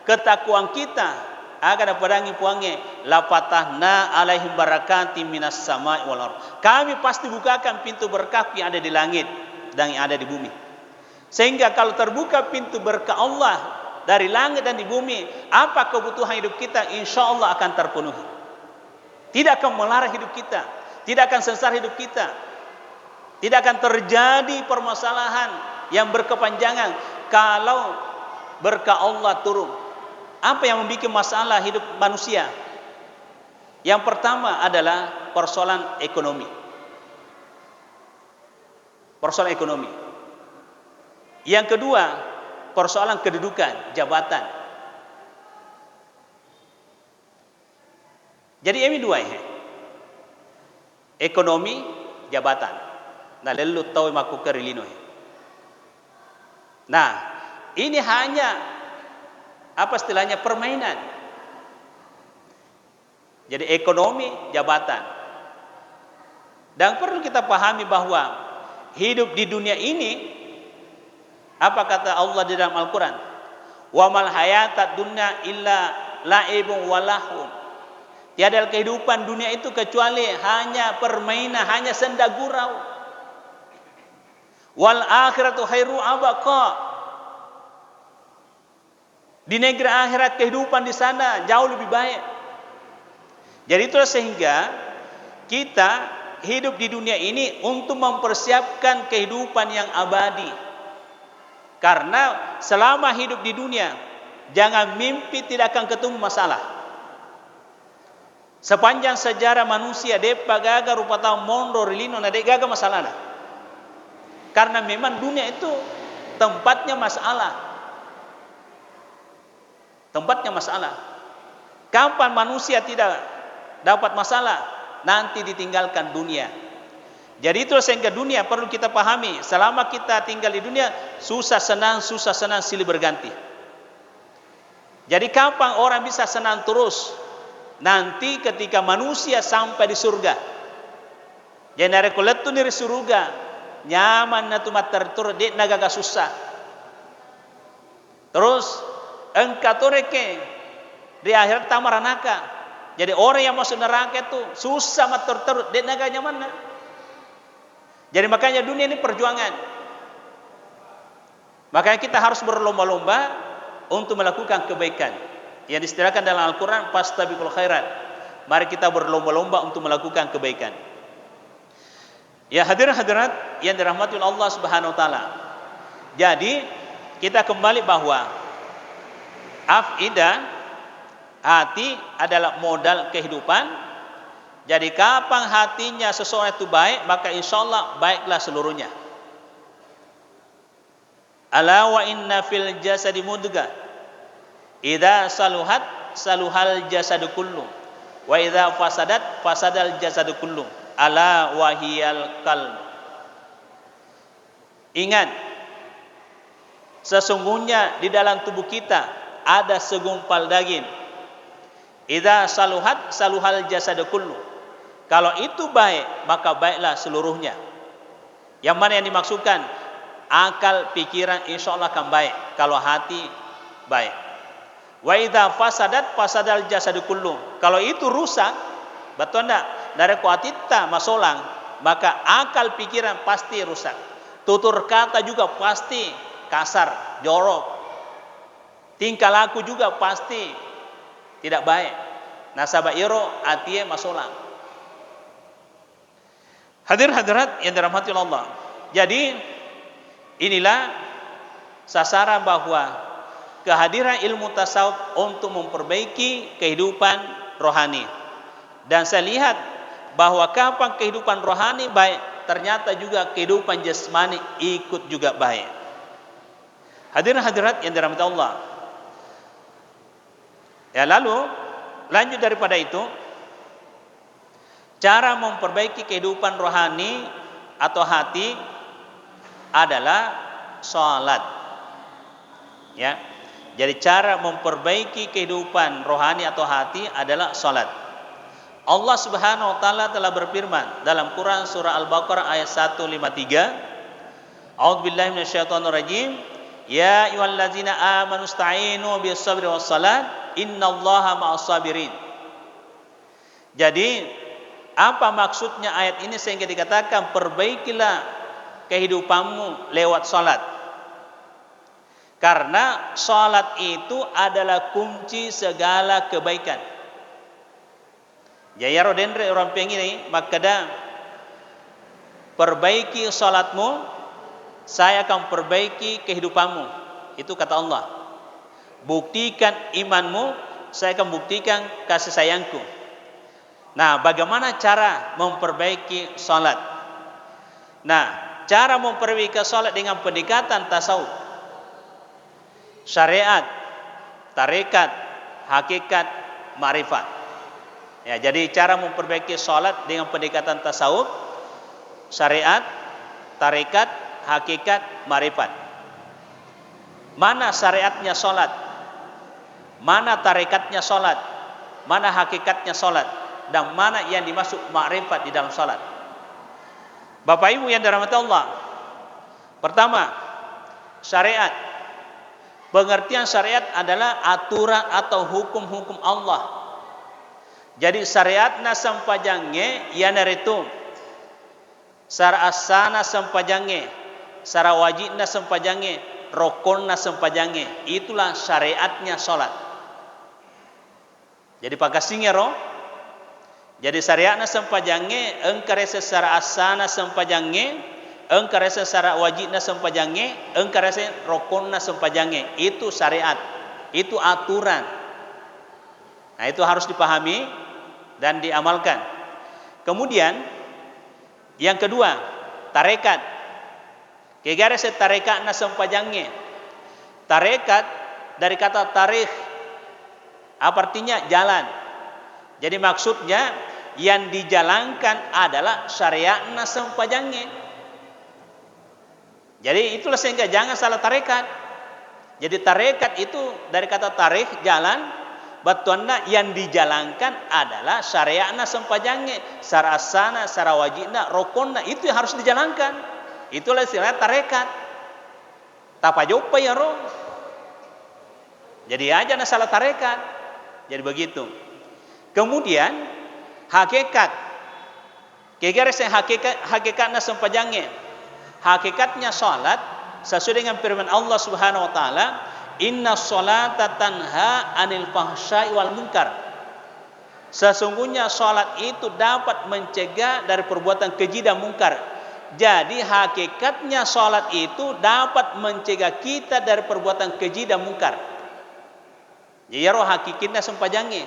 ketakwaan kita, agar dapat puangi lapatahna alaihim barakatim minas sama'i wal ard. Kami pasti bukakan pintu berkah yang ada di langit dan yang ada di bumi. Sehingga kalau terbuka pintu berkah Allah dari langit dan di bumi, apa kebutuhan hidup kita insyaallah akan terpenuhi. Tidak akan melarang hidup kita, tidak akan sengsara hidup kita. Tidak akan terjadi permasalahan yang berkepanjangan kalau berkah Allah turun. Apa yang membuat masalah hidup manusia? Yang pertama adalah persoalan ekonomi. Persoalan ekonomi. Yang kedua, persoalan kedudukan, jabatan. Jadi ini dua ya. Ekonomi, jabatan. Nah, lalu tahu maku kerilino. Nah, ini hanya apa istilahnya permainan. Jadi ekonomi, jabatan. Dan perlu kita pahami bahwa hidup di dunia ini, apa kata Allah di dalam Al-Quran? Wa mal hayatad dunya illa la'ibun wa lahun. Tiada kehidupan dunia itu kecuali hanya permainan, hanya senda gurau. Wal akhiratu khairu abqa. Di negeri akhirat kehidupan di sana jauh lebih baik. Jadi itulah sehingga kita hidup di dunia ini untuk mempersiapkan kehidupan yang abadi. Karena selama hidup di dunia, jangan mimpi tidak akan ketemu masalah. Sepanjang sejarah manusia, depa gaga rupa tahu mondo rilino na dek gaga masalah. Karena memang dunia itu tempatnya masalah. Tempatnya masalah. Kapan manusia tidak dapat masalah? Nanti ditinggalkan dunia. Jadi itu sehingga dunia perlu kita pahami. Selama kita tinggal di dunia, susah senang silih berganti. Jadi kapan orang bisa senang terus? Nanti ketika manusia sampai di surga. Jadi narekulet tu niri surga. Nyaman na tumatar di nagaga susah. Terus engkau toreke di akhirat tamaranaka. Jadi orang yang masuk neraka itu susah matur-tur di naga nyaman. Jadi makanya dunia ini perjuangan. Makanya kita harus berlomba-lomba untuk melakukan kebaikan. Yang disediakan dalam Al-Quran fastabiqul khairat. Mari kita berlomba-lomba untuk melakukan kebaikan. Ya hadirin hadirat yang dirahmati Allah Subhanahu wa taala. Jadi kita kembali bahwa afidah, hati adalah modal kehidupan. Jadi kapan hatinya seseorang itu baik, maka insya Allah baiklah seluruhnya. Ala wa inna fil jasadi mudghah idza saluhat saluhal jasadu kullu wa idza fasadat fasadal jasadu kullu ala wahiyal qalb. Ingat, sesungguhnya di dalam tubuh kita ada segumpal daging. Idza saluhat saluhal jasadu kullu. Kalau itu baik, maka baiklah seluruhnya. Yang mana yang dimaksudkan? Akal, pikiran insya Allah akan baik kalau hati baik. Wa idza fasadat fasadal jasadu kullu. Kalau itu rusak, betul enggak? Dari kuatita masolang, maka akal pikiran pasti rusak. Tutur kata juga pasti kasar, jorok. Tingkah laku juga pasti tidak baik. Nasaba iro atie masolang. Hadir-hadirat yang dirahmati Allah. Jadi inilah sasaran bahwa kehadiran ilmu tasawuf untuk memperbaiki kehidupan rohani. Dan saya lihat bahwa kapan kehidupan rohani baik, ternyata juga kehidupan jasmani ikut juga baik. Hadirin-hadirat yang dirahmati Allah. Ya, lalu lanjut daripada itu, cara memperbaiki kehidupan rohani atau hati adalah salat. Ya. Jadi cara memperbaiki kehidupan rohani atau hati adalah salat. Allah Subhanahu wa taala telah berfirman dalam Quran surah Al-Baqarah ayat 153. A'udzubillahi minasyaitonir rajim. Ya ayyuhallazina amanu ista'inu bis-sabri was-salat innallaha ma'as sabirin. Jadi apa maksudnya ayat ini sehingga dikatakan perbaikilah kehidupanmu lewat salat? Karena salat itu adalah kunci segala kebaikan. Jaya rodendre orang pengini makada perbaiki salatmu, saya akan perbaiki kehidupanmu. Itu kata Allah. Buktikan imanmu, saya akan buktikan kasih sayangku. Nah, bagaimana cara memperbaiki salat? Nah, cara memperbaiki salat dengan pendekatan tasawuf. Syariat, tarekat, hakikat, ma'rifat. Ya, jadi cara memperbaiki salat dengan pendekatan tasawuf, syariat, tarekat, hakikat, ma'rifat. Mana syariatnya salat? Mana tarekatnya salat? Mana hakikatnya salat? Dan mana yang dimaksud ma'rifat di dalam salat? Bapak Ibu yang dirahmati Allah. Pertama, syariat. Pengertian syariat adalah aturan atau hukum-hukum Allah. Jadi syariatna sampajange yanaritu. Sara asana sampajange, sara wajibna sampajange, rokonna sampajange. Itulah syariatnya salat. Jadi pagasingero. Jadi syariatna sampajange engkarese sara asana sampajange, engkarese sara wajibna sampajange, engkarese rokonna sampajange. Itu syariat, itu aturan. Nah, itu harus dipahami dan diamalkan. Kemudian yang kedua, tarekat. Kegarese tarekatna sampajange. Tarekat dari kata tarikh, apa artinya? Jalan. Jadi maksudnya yang dijalankan adalah syariatna sampajange. Jadi itulah sehingga jangan salah tarekat. Jadi tarekat itu dari kata tarikh, jalan. Batuanna yang dijalankan adalah syariatna sampajange, sarasana, sarawajibna, rokonna, itu yang harus dijalankan. Itulah istilah tarekat. Tapajopa ya roh. Jadi aja na salah tarekat. Jadi begitu. Kemudian hakikat. Kegaris yang hakikatna sampajange. Hakikatnya salat sesuai dengan firman Allah Subhanahu wa taala, inna sholata tanha anil fahsya'i wal munkar. Sesungguhnya salat itu dapat mencegah dari perbuatan keji dan mungkar. Jadi hakikatnya sholat itu dapat mencegah kita dari perbuatan keji dan mungkar. Jadi roh hakikatnya sempajangi.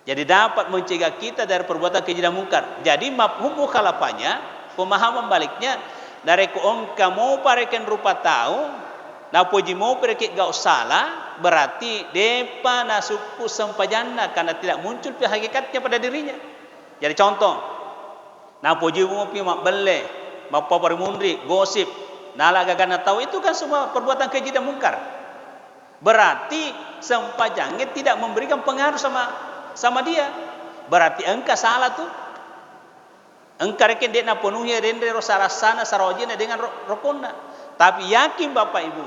Jadi dapat mencegah kita dari perbuatan keji dan mungkar. Jadi mafhum mukhalafahnya, pemahaman baliknya, dari ko engka mau pareken rupa tahu, na puji mau pareken gak salah, berarti depa nasuku sempajanna karena tidak muncul hakikatnya pada dirinya. Jadi contoh, na puji mau pi mak belle, mak papar mundri, gosip, nala gagana tahu, itu kan semua perbuatan keji dan mungkar. Berarti sempajangnya tidak memberikan pengaruh sama dia. Berarti engkau salah tuh. Engkau reken dia na penuhnya rende sarasana sarawajina dengan rokona. Tapi yakin Bapak Ibu,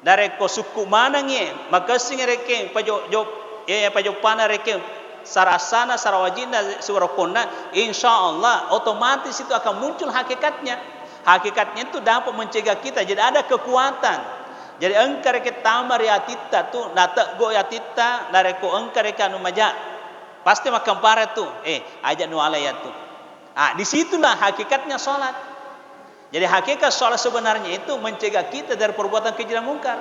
dari ko suku mana nge, maka sing reken pajo pana reken sarasana sarawajina surokona, insyaallah otomatis itu akan muncul hakikatnya. Hakikatnya itu dapat mencegah kita. Jadi ada kekuatan. Jadi engkau reken tamar ya titta tu, nata go ya titta, nareko engkau reken anu majak. Pasti makan parah tuh. Ajak nu alaya tuh. Disitulah hakikatnya sholat. Jadi hakikat sholat sebenarnya itu mencegah kita dari perbuatan keji dan mungkar.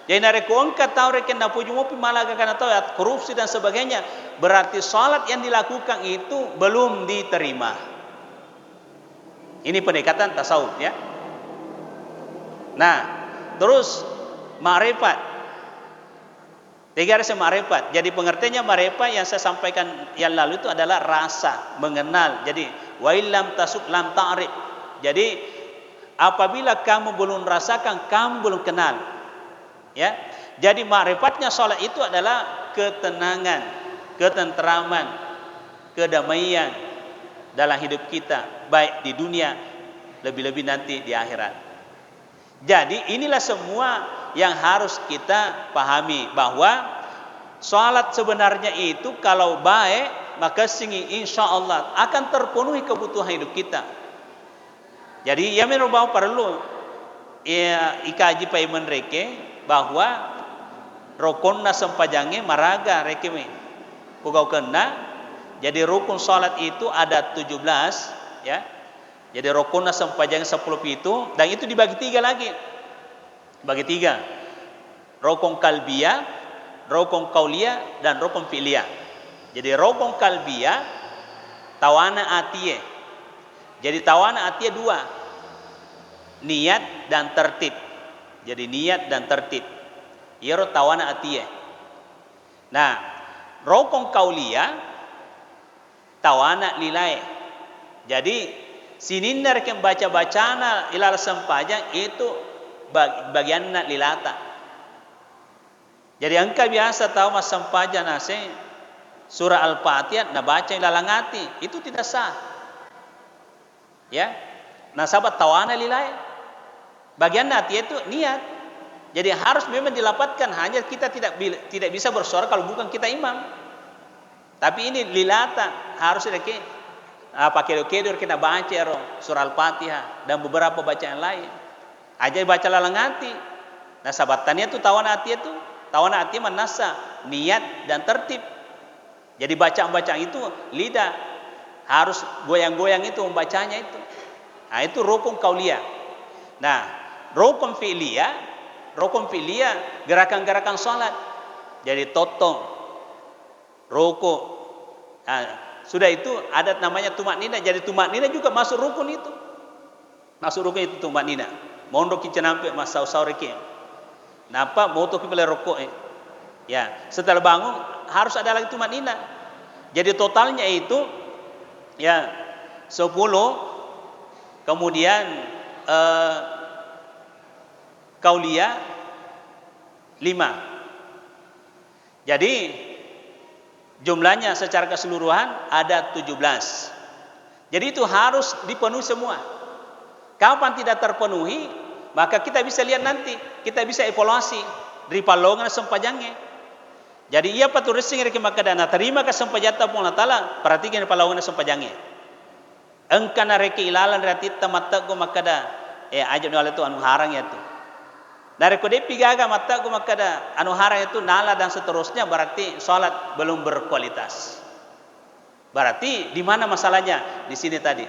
Jadi nareko engkau tahu reken napuju mopi malah karena tahu ya, korupsi dan sebagainya. Berarti sholat yang dilakukan itu belum diterima. Ini pendekatan tasawuf ya. Nah, terus ma'rifat. Tiga rasa ma'rifat. Jadi pengertiannya ma'rifat yang saya sampaikan yang lalu itu adalah rasa, mengenal. Jadi wa illam tasuk lam ta'rif. Jadi apabila kamu belum rasakan, kamu belum kenal. Ya. Jadi ma'rifatnya salat itu adalah ketenangan, ketentraman, kedamaian dalam hidup kita, baik di dunia, lebih-lebih nanti di akhirat. Jadi inilah semua yang harus kita pahami, bahwa salat sebenarnya itu kalau baik, maka singi insyaallah akan terpenuhi kebutuhan hidup kita. Jadi ya menurut perlu ikaji paiman reke bahwa rukun sempajange maraga reke me pugau kena. Jadi rukun salat itu ada 17 ya. Jadi rukun sempajange 10 itu, dan itu dibagi 3 lagi. Bagi 3. Rukun kalbiyah, rukun qauliyah, dan rukun fi'liyah. Jadi rukun kalbiyah tawana atiyah. Jadi tawana atiyah 2. Niat dan tertib. Jadi niat dan tertib. Yero tawana atiyah. Nah, rukun qauliyah tawana lilai. Jadi sininna reken baca-bacana ilal sempajang itu bagianna lilata. Jadi engkau biasa tahu mas sempajang nase surah Al-Fatihah na baca ilalangati, itu tidak sah. Ya. Nah sahabat tawana lilai. Bagian hati itu niat. Jadi harus memang dilapatkan, hanya kita tidak bisa bersuara kalau bukan kita imam. Tapi ini lilata, harus reke pakai kedur kita baca surah Al-Fatihah dan beberapa bacaan lain. Aja baca lalangati. Nah sahabatannya itu tawana hati manasa niat dan tertib. Jadi bacaan-bacaan itu lidah harus goyang-goyang itu membacanya itu. Nah itu rukun qauliyah. Nah rukun fi'liyah gerakan-gerakan salat. Jadi totong, ruku. Nah, sudah itu ada namanya tumaknina. Jadi tumaknina juga masuk rukun itu. Masuk rukun itu tumaknina. Mondok kita nampak masau saureke. Napa moto kita rokok ya. Setelah bangun harus ada lagi tumaknina. Jadi totalnya itu ya 10, kemudian qauliyah 5. Jadi jumlahnya secara keseluruhan ada 17. Jadi itu harus dipenuhi semua. Kapan tidak terpenuhi, maka kita bisa lihat nanti, kita bisa evaluasi dari palongan sempajangnya. Jadi ia patut resing reke makadana terima ka sempajata pun Allah Taala, perhatikan palongan sempajangnya. Engkana reke ilalan rati tamattago makada aja nala itu anu harang ya tu. Dari kode pigaga matago makada anu harang itu nala dan seterusnya, berarti salat belum berkualitas. Berarti di mana masalahnya? Di sini tadi.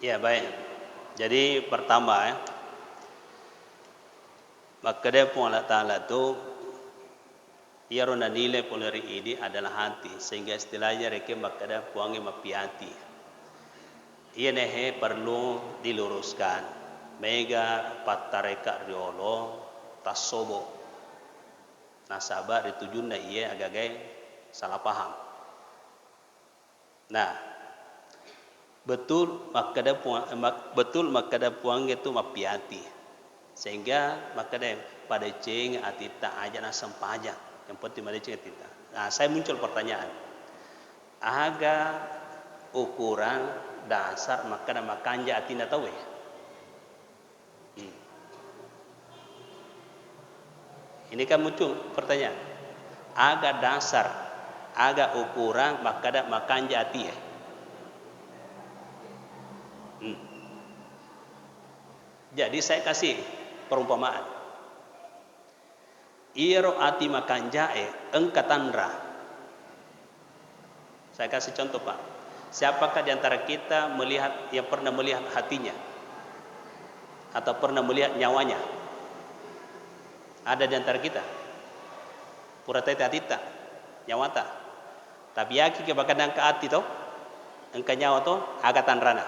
Ya baik. Jadi pertama maka dia pun Allah Ta'ala itu ia rona nilai poleri ini adalah hati, sehingga istilahnya reke maka dia puangi mapi hati. Ia nehe perlu diluruskan. Mega patareka riolo tasobo. Nasabah ditujun na ia agak salah paham. Nah, betul maka ada puang itu mapiati, sehingga maka ada pada ceng atita aja na sempajang yang penting pada ceng atita. Nah, saya muncul pertanyaan, aga ukuran dasar maka ada makanja atina tahu ya? Ini kan muncul pertanyaan, aga dasar, aga ukuran maka ada makanja ati ya? Jadi saya kasih perumpamaan. Iro ati makan jae engkatandra. Saya kasih contoh Pak. Siapakah di antara kita yang pernah melihat hatinya? Atau pernah melihat nyawanya? Ada di antara kita? Pura tete atita, nyawata. Tapi yaki kebakadan ke hati toh? Engka nyawa toh agak tanrana.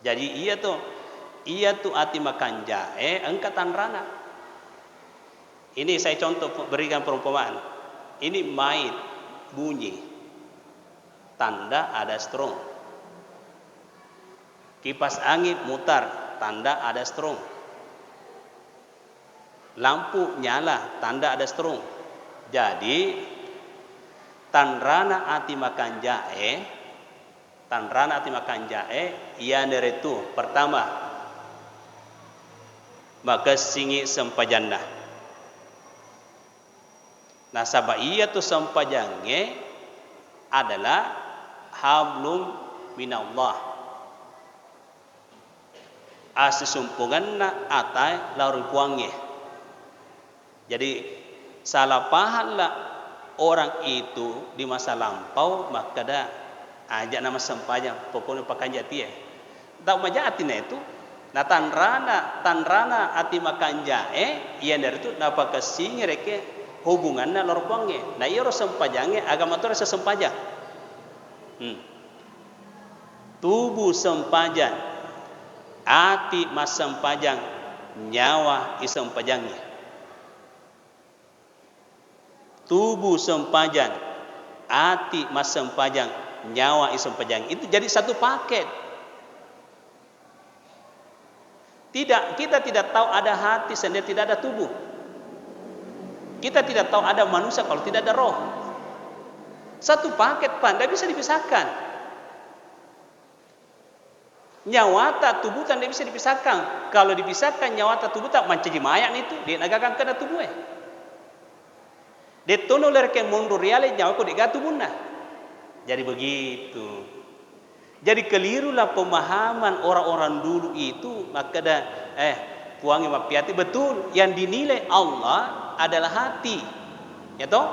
Jadi ia tu ati makan jae engkatan rana. Ini saya contoh berikan perumpamaan. Ini mait bunyi, tanda ada strong. Kipas angin mutar, tanda ada strong. Lampu nyala, tanda ada strong. Jadi tanrana ati makan jae. Tanrana ati makan jae ia neretu pertama maka singi sempajanna. Nah sabab ia tu sempajange adalah hablum minallah, asisumpunganna atai lauri puange. Jadi salah pahamlah orang itu di masa lampau maka dah ajak nama sempajang pokoknya pakai jati ya. Tak maja atina itu. Nah tanrana ati makan jae ia dari itu napa kesing reke hubunganna lor pange. Nah iya ro sempajange agama tu rasa sempajang. Tubuh sempajang, ati mas sempajang, nyawa isempajangnya. Tubuh sempajang, ati mas sempajang, nyawa isem pejang itu jadi satu paket. Kita tidak tahu ada hati sendiri tidak ada tubuh. Kita tidak tahu ada manusia kalau tidak ada roh. Satu paket Pak, tidak bisa dipisahkan. Nyawata tubuh tidak bisa dipisahkan. Kalau dipisahkan nyawata tubuh tak mencaji mayan itu dia nagakan kena tubuhnya. Dia tono lerke mundur reale nyawa ko diga tubuhna. Jadi begitu. Jadi kelirulah pemahaman orang-orang dulu itu maka dah puangi mapiati betul yang dinilai Allah adalah hati. Ya toh?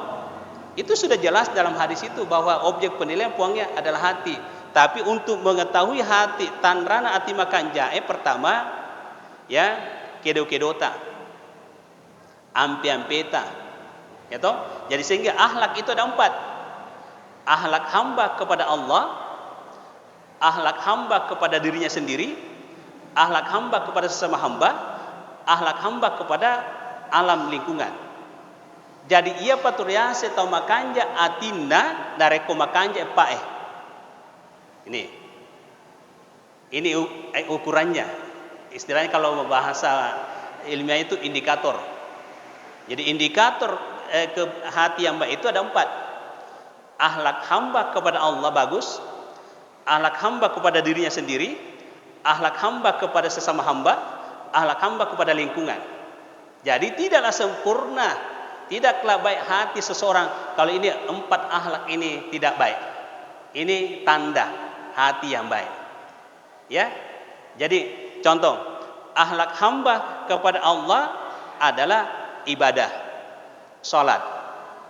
Itu sudah jelas dalam hadis itu bahwa objek penilaian puangnya adalah hati. Tapi untuk mengetahui hati tanrana ati makan jae pertama ya kedo-kedota. Ampe-ampeta. Ya toh? Jadi sehingga akhlak itu ada 4. Akhlak hamba kepada Allah, akhlak hamba kepada dirinya sendiri, akhlak hamba kepada sesama hamba, akhlak hamba kepada alam lingkungan. Jadi ia paturiase tau makanja atina nareko makanja pae. Ini ukurannya. Istilahnya kalau bahasa ilmiah itu indikator. Jadi indikator ke hati hamba itu ada 4. Akhlak hamba kepada Allah bagus, akhlak hamba kepada dirinya sendiri, akhlak hamba kepada sesama hamba, akhlak hamba kepada lingkungan. Jadi tidaklah sempurna, tidaklah baik hati seseorang kalau ini 4 akhlak ini tidak baik. Ini tanda hati yang baik. Ya. Jadi contoh, akhlak hamba kepada Allah adalah ibadah, salat.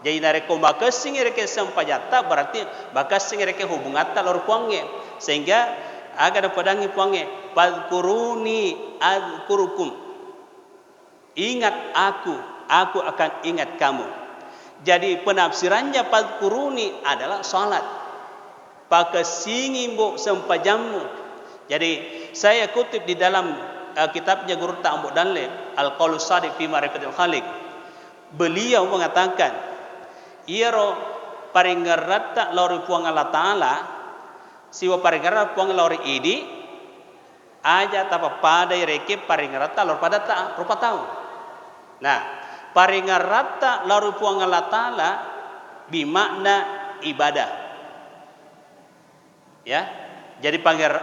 Jadi nareko makasing reke sempajata berarti makasing reke hubungata lor puangnya. sehingga agar padangi puange fadkuruni adkurukum. Ingat aku akan ingat kamu. Jadi penafsirannya fadkuruni adalah salat. Pakasingi mbok sempajammu. Jadi saya kutip di dalam kitabnya Guru Ta'ambuk Danle Al-Qaulus Shadiq fi Ma'rifatil Khaliq. Beliau mengatakan, iro paringarata lori puang Allah Ta'ala siwa paringarata puang lori idi aja tapa pada reke paringarata lor pada ta rupa tahu. Nah, paringarata lori puang Allah Ta'ala bimakna ibadah. Ya, jadi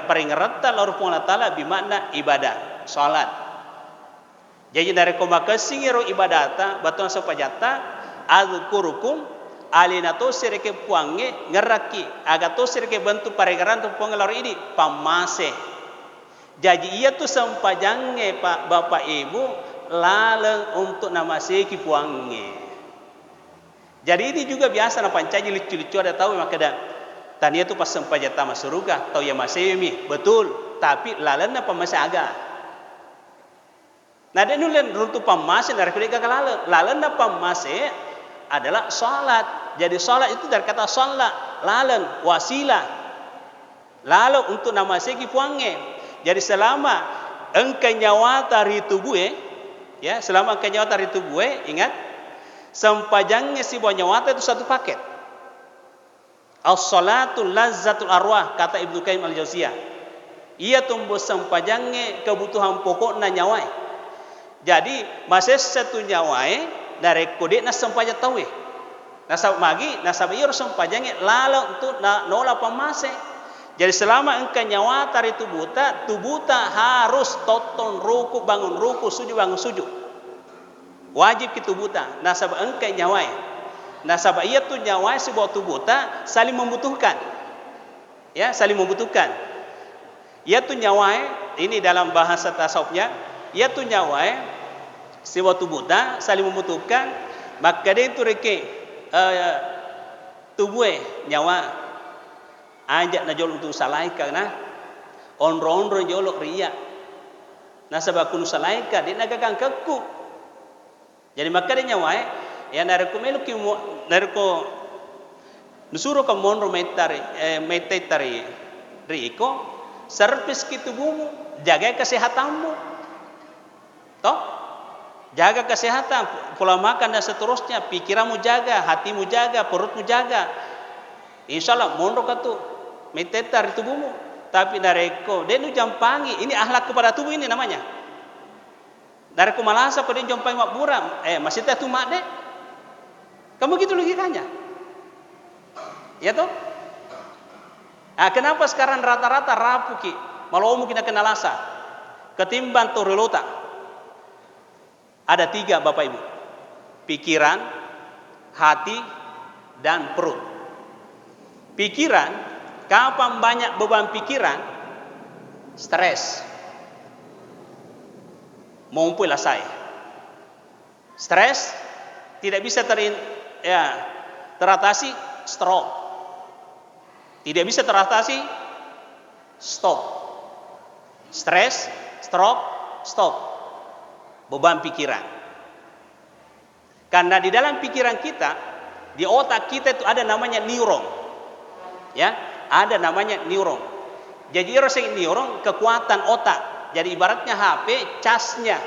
paringarata lor puang Allah Ta'ala bimakna ibadah, salat. Jadi dari komakasingiro ibadata batun sapajata azkurukum alinato sireke puange ngeraki agato sireke bentuk paringaran tu puang lor ini pamase. Jadi ia tu sampajange Pak Bapak Ibu laleng untuk nama seki puange. Jadi ini juga biasa na pancaji lucu-lucu ada tahu makada tania tu pas sampajata masuruga tahu ya masemi betul tapi laleng na pamase aga. Nah dia nulen runtu pamase dari kedeka laleng na pamase adalah salat. Jadi salat itu dari kata salat laleng wasilah lalu untuk nama seki puange. Jadi selama engkau nyawa dari tubuh ya selama engkau nyawa dari tubuh ingat sempajangnya si buah nyawa itu satu paket. As-salatu lazzatul arwah kata Ibnu Qayyim al-Jauziyah. Ia tumbuh sempajangnya kebutuhan pokoknya nyawa. Jadi masih satu nyawa dari kode na sempajang tahu nasab magi nasab iyo sempajangnya lalu untuk nola pamase. Jadi selama engkau nyawa dari tubuta harus toton ruku bangun ruku sujud bangun sujud. Wajib kita tubuta. Nasab engkau nyawa. Nasab ia tu nyawa sebuah tubuta saling membutuhkan. Ya, saling membutuhkan. Ia tu nyawa ini dalam bahasa tasawufnya, ia tu nyawa sebuah tubuta saling membutuhkan. Maka dia itu reke tubuh nyawa ajak na jolok untuk salaika na onro jolok ria na sabab kun salaika dia nagagang keku. Jadi maka dia nyawa ya nareko melu ki nareko nusuro ka monro metetari riko servis ki tubuhmu jaga kesehatanmu toh jaga kesehatan pola makan dan seterusnya pikiranmu jaga hatimu jaga perutmu jaga insyaallah monro ka tu metetar di tubuhmu tapi nareko dia nu jampangi ini akhlak kepada tubuh ini namanya nareko malasa pada jampangi mak buram masih tu mak dek kamu gitu logikanya ya toh kenapa sekarang rata-rata rapuh ki malau mungkin kena lasa ketimbang torelota ada 3 Bapak Ibu pikiran hati dan perut. Pikiran kapan banyak beban pikiran stres mumpullah saya stres tidak bisa teratasi stroke tidak bisa teratasi stop stres stroke stop beban pikiran karena di dalam pikiran kita di otak kita itu ada namanya neuron ya ada namanya neuron. Jadi neuron kekuatan otak. Jadi ibaratnya HP casnya.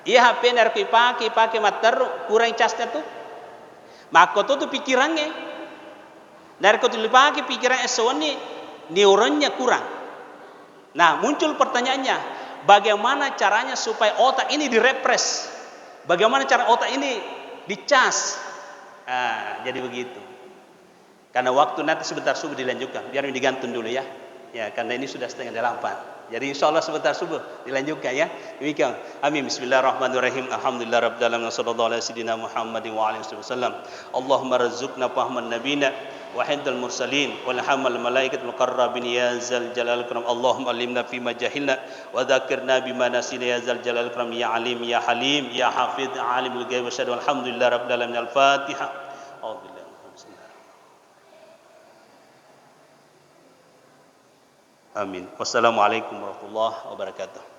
Iya HP narko pakai mater kurang casnya tuh. Maka tuh pikirannya. Narko tuh pakai pikiran esoni neuronnya kurang. Nah muncul pertanyaannya, bagaimana caranya supaya otak ini direpres? Bagaimana cara otak ini dicas? Jadi begitu. Karena waktu nanti sebentar subuh dilanjutkan. Biar digantung dulu ya. Ya, karena ini sudah 7:30. Jadi insyaallah sebentar subuh dilanjutkan ya. Demikian. Amin. Bismillahirrahmanirrahim. Alhamdulillah rabbil alamin. Sallallahu alaihi wasallam Muhammadin wa alihi wasallam. Allahumma rizqna fahman nabiyina wa hindal mursalin wal hamal malaikatul muqarrabin ya zal jalal ikram. Allahumma alimna fima jahilna wa dzakirna bima nasina ya zal jalal ikram ya alim ya halim ya hafidh alimul ghaib wa syahada. Alhamdulillah rabbil alamin. Al-Fatihah. Amin. Wassalamualaikum warahmatullahi wabarakatuh.